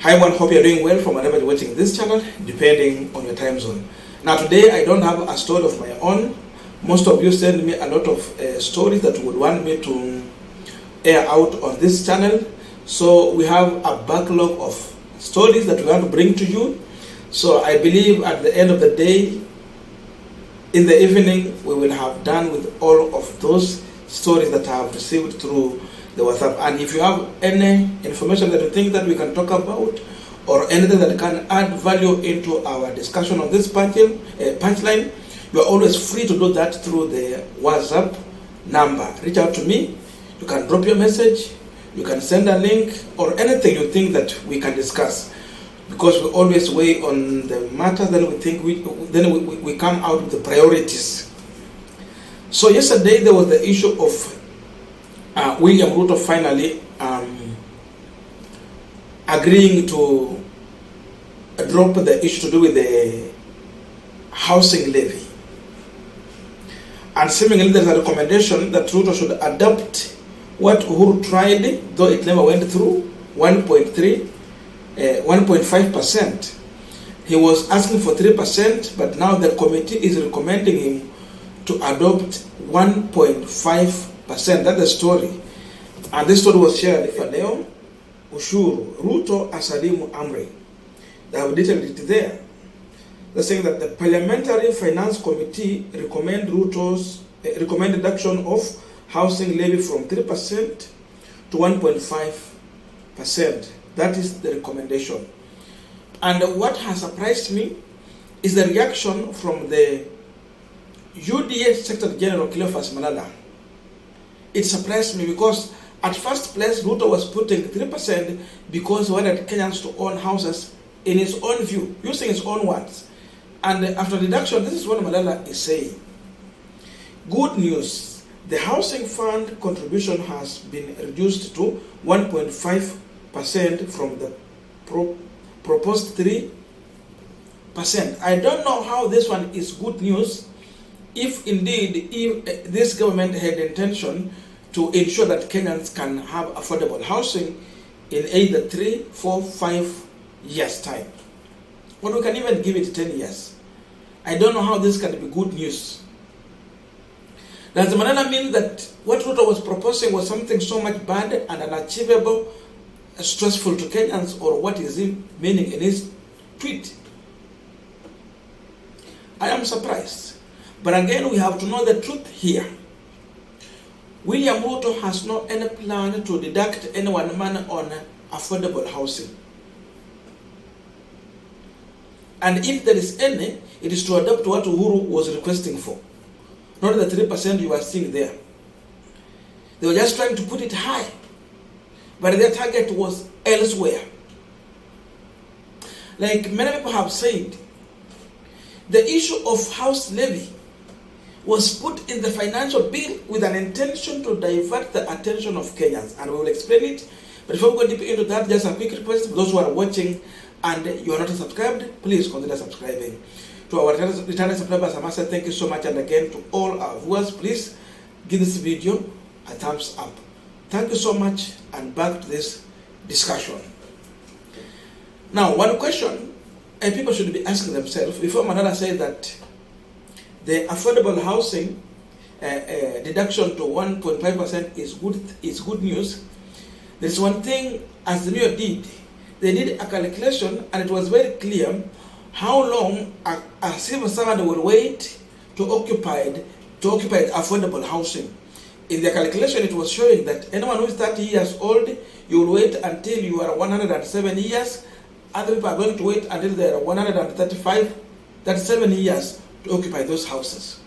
Hi everyone, hope you're doing well from wherever you're watching this channel, depending on your time zone. Now today I don't have a story of my own. Most of you send me a lot of stories that would want me to air out on this channel. So we have a backlog of stories that we want to bring to you. So I believe at the end of the day, in the evening, we will have done with all of those stories that I have received through the WhatsApp. And if you have any information that you think that we can talk about, or anything that can add value into our discussion on this punchline, you are always free to do that through the WhatsApp number. Reach out to me. You can drop your message, you can send a link, or anything you think that we can discuss. Because we always weigh on the matter, then we think we come out with the priorities. So yesterday there was the issue of William Ruto finally agreeing to drop the issue to do with the housing levy. And seemingly there's a recommendation that Ruto should adopt what Uhuru tried, though it never went through, 1.5%. He was asking for 3%, but now the committee is recommending him to adopt 1.5%. That's the story. And this story was shared by Leo, Ushuru, Ruto, Asalimu, Amri. They have detailed it there. They're saying that the Parliamentary Finance Committee recommended reduction of housing levy from 3% to 1.5%. That is the recommendation. And what has surprised me is the reaction from the UDA Secretary General Cleophas Malala. It surprised me because at first place Ruto was putting 3% because he wanted Kenyans to own houses in his own view, using his own words. And after reduction, this is what Malala is saying. Good news, the housing fund contribution has been reduced to 1.5% from the proposed 3%. I don't know how this one is good news if indeed this government had the intention to ensure that Kenyans can have affordable housing in either 3, 4, 5 years' time. Or we can even give it 10 years. I don't know how this can be good news. Does Manana mean that what Ruto was proposing was something so much bad and unachievable, stressful to Kenyans, or what is he meaning in his tweet? I am surprised. But again, we have to know the truth here. William Ruto has no any plan to deduct any one man on affordable housing. And if there is any, it is to adopt what Uhuru was requesting for. Not the 3% you are seeing there. They were just trying to put it high. But their target was elsewhere. Like many people have said, the issue of house levy was put in the financial bill with an intention to divert the attention of Kenyans. And we will explain it. But before we go deep into that, just a quick request for those who are watching and you are not subscribed, please consider subscribing. To our returning subscribers, I must say thank you so much. And again, to all our viewers, please give this video a thumbs up. Thank you so much, and back to this discussion. Now, one question people should be asking themselves before Manala said that the affordable housing deduction to 1.5% is good news. There's one thing Azimio did. They did a calculation, and it was very clear how long a civil servant will wait to occupy affordable housing. In the calculation, it was showing that anyone who is 30 years old, you will wait until you are 107 years. Other people are going to wait until they are 37 years to occupy those houses.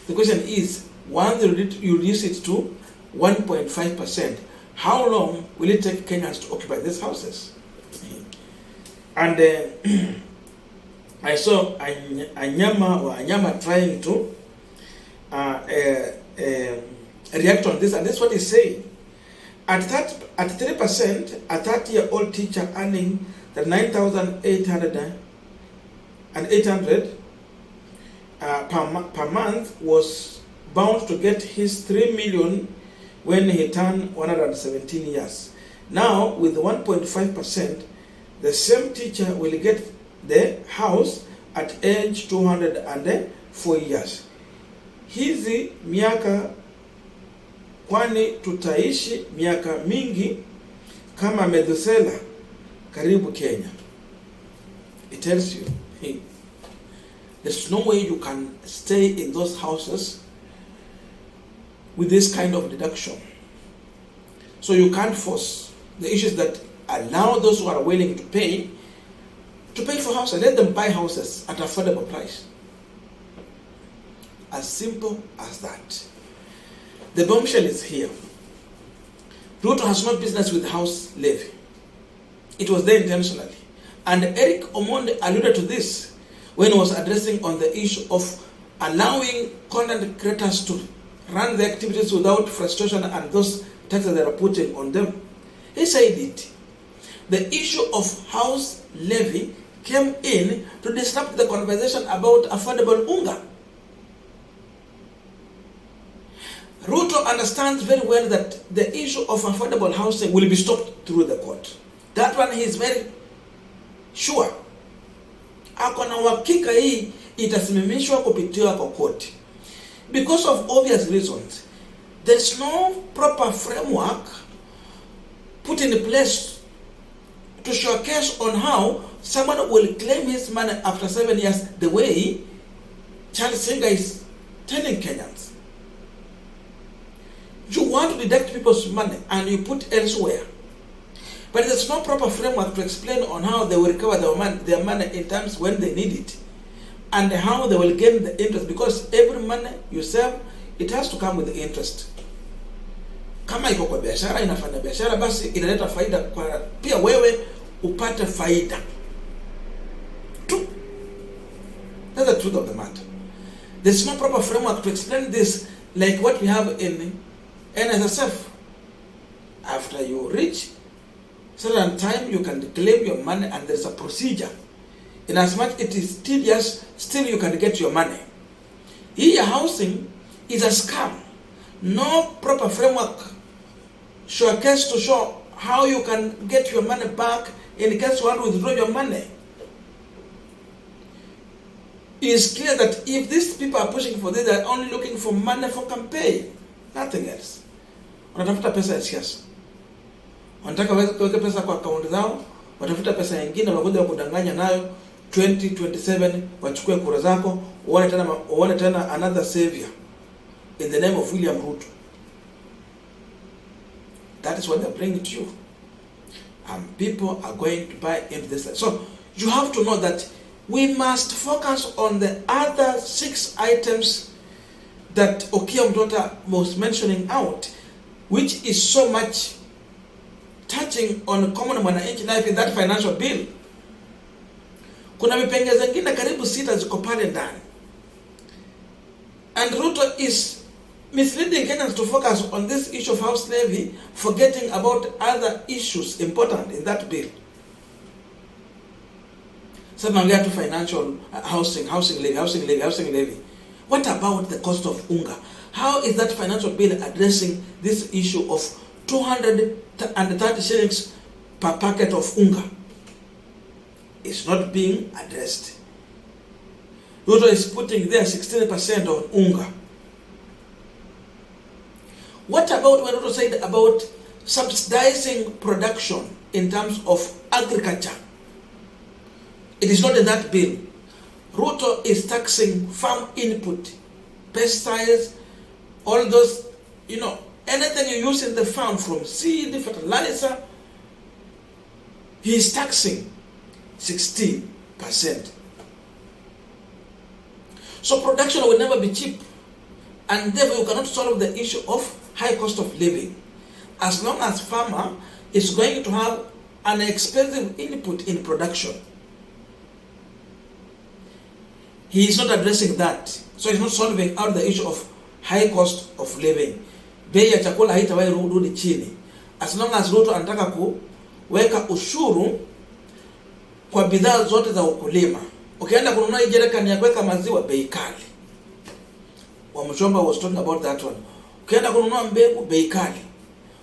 The question is, once you reduce it to 1.5%, how long will it take Kenyans to occupy these houses? And I saw Anyama trying to react on this, and that's what he's saying. At 3%, a 30-year-old teacher earning the 9,800 per month was bound to get his 3 million when he turned 117 years. Now, with 1.5%, the same teacher will get the house at age 204 years. Hizi miaka, kwani tutaishi miaka mingi kama Methuselah karibu Kenya. It tells you, hey, there's no way you can stay in those houses with this kind of deduction. So you can't force. The issue is that allow those who are willing to pay for houses. Let them buy houses at affordable price. As simple as that. The bombshell is here. Ruto has no business with house levy. It was there intentionally. And Eric Omondi alluded to this when he was addressing on the issue of allowing content creators to run the activities without frustration and those taxes that are putting on them. He said it. The issue of house levy came in to disrupt the conversation about affordable unga. Ruto understands very well that the issue of affordable housing will be stopped through the court. That one he is very sure. Ako na uhakika hii itasimamishwa kupitia kwa court. Because of obvious reasons. There is no proper framework put in place to showcase on how someone will claim his money after 7 years the way Charles Singer is telling Kenyans. You want to deduct people's money and you put elsewhere. But there's no proper framework to explain on how they will recover their money in times when they need it. And how they will gain the interest. Because every money you save, it has to come with the interest. Kama iko kwa biashara, inafanya biashara, basi inaleta faida kwa pia wewe upate faida. True. That's the truth of the matter. There's no proper framework to explain this like what we have in NSSF. After you reach certain time, you can claim your money and there's a procedure. In as much it is tedious, still you can get your money. Here housing is a scam. No proper framework showcase to show how you can get your money back in case you want to withdraw your money. It is clear that if these people are pushing for this, they are only looking for money for campaign, nothing else. Wanatafuta pesa ya siasa. Wanataka waweke pesa kwa akaunti zao, watafuta pesa nyingine wanakuja kudanganya nayo 2027 wachukue kura zako, uone tena another savior in the name of William Ruto. That is what they are bringing to you. And people are going to buy into this. So you have to know that we must focus on the other 6 items that Okia Mtota was mentioning out, which is so much touching on common mwananchi life in that financial bill. Kuna vipengele zingine karibu 6 ziko pale ndani. And Ruto is misleading Kenyans to focus on this issue of house levy, forgetting about other issues important in that bill. Some are to financial housing levy. What about the cost of unga? How is that financial bill addressing this issue of 230 shillings per packet of unga? It's not being addressed. Ruto is putting there 16% on unga. What about when Ruto said about subsidizing production in terms of agriculture? It is not in that bill. Ruto is taxing farm input, pesticides, all those, anything you use in the farm from seed, fertilizer, he is taxing 16%. So production will never be cheap. And therefore you cannot solve the issue of high cost of living. As long as farmer is going to have an expensive input in production. He is not addressing that. So he's not solving out the issue of high cost of living. Bei ya chakula haitawahi rudi chini. As long as Ruto anataka kuweka ushuru kwa bidhaa zote za ukulima. Ukienda kununua hii jerrycan ya kuweka maziwa, bei kali. Wamchomba was talking about that one. Ukienda kununua mbegu, bei kali.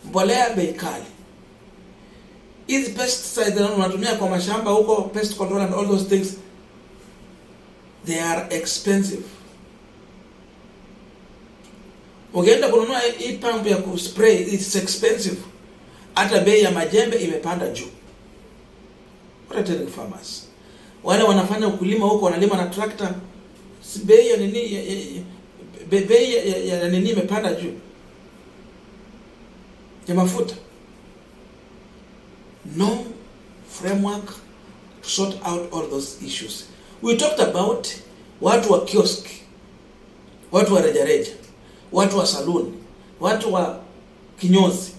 Mbolea, bei kali. Hizi pesticides wanatumia kwa mashamba huko, pest control and all those things, they are expensive. Ukienda kununua hii pump ya kuspray, it's expensive. Hata bei ya majembe imepanda juu. What are telling farmers? Wale wanafanya ukulima huko, wanalima na tractor, bei ya nini bei ya nini imepanda juu ya mafuta. No framework to sort out all those issues. We talked about watu wa kiosk, watu wa rejareja, watu wa saloon, watu wa kinyozi.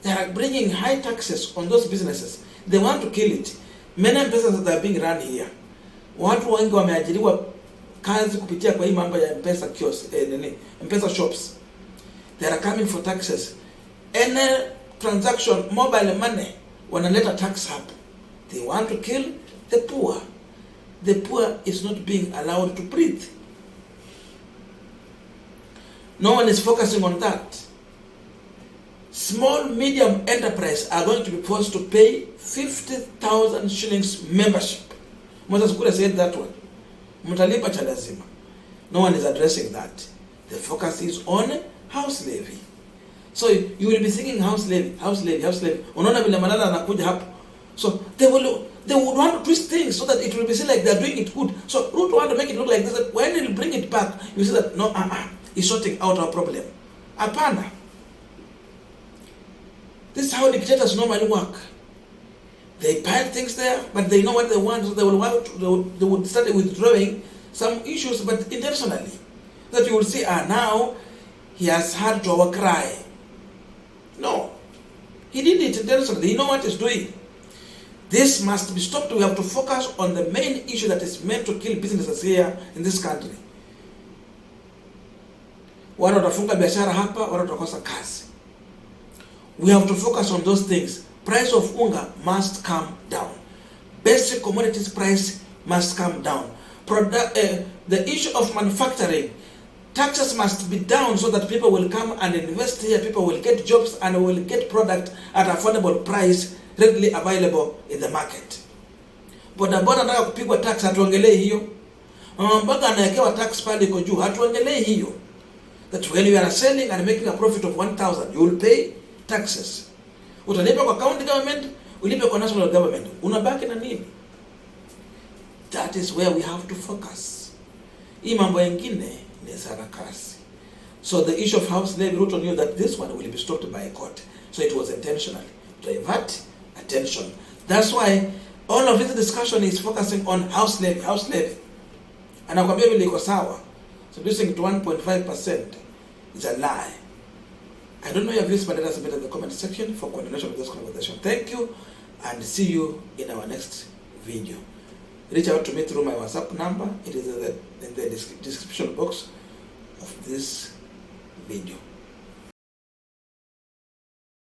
They are bringing high taxes on those businesses. They want to kill it. Many businesses that are being run here, watu wengi wameajiriwa kazi kupitia kwa hii mambo ya M-Pesa kiosk, M-Pesa shops. They are coming for taxes. Any transaction, mobile money, wanaleta tax up. They want to kill the poor. The poor is not being allowed to breathe. No one is focusing on that. Small, medium enterprise are going to be forced to pay 50,000 shillings membership. Moses could have said that one. Mutalipa cha lazima. No one is addressing that. The focus is on house levy. So you will be thinking house levy, house levy, house levy. Unaona vile Malala anakuja hapo. So they would want to twist things so that it will be seen like they are doing it good. So Ruto want to make it look like this. That when he will bring it back, you see that no, he's sorting out our problem. Apana. This is how dictators normally work. They pile things there, but they know what they want, so they would start withdrawing some issues, but intentionally. That you will see, now he has heard to our cry. No. He did it intentionally. He knows what he's doing. This must be stopped. We have to focus on the main issue that is meant to kill businesses here in this country. Watu watafunga biashara hapa, watu watakosa kazi. We have to focus on those things. Price of unga must come down. Basic commodities price must come down. The issue of manufacturing, taxes must be down so that people will come and invest here, people will get jobs and will get product at affordable price readily available in the market. Boda nataka kupigwa tax, hatuongelee hiyo. Mpaka anawekewa tax pale iko juu, hatuongelee hiyo. That when you are selling and making a profit of 1,000, you will pay taxes. Utalipa kwa county government, ulipe kwa national government. Unabaki na nini? That is where we have to focus. Hii mambo mengine ni sarakasi. So the issue of house levy, Ruto knew that this one will be stopped by a court. So it was intentional. Divert attention. That's why all of this discussion is focusing on house levy, house levy. Anakwambia vile iko sawa. So reducing to 1.5% is a lie. I don't know your views, but let us submit in the comment section for continuation of this conversation. Thank you, and see you in our next video. Reach out to me through my WhatsApp number. It is in the description box of this video.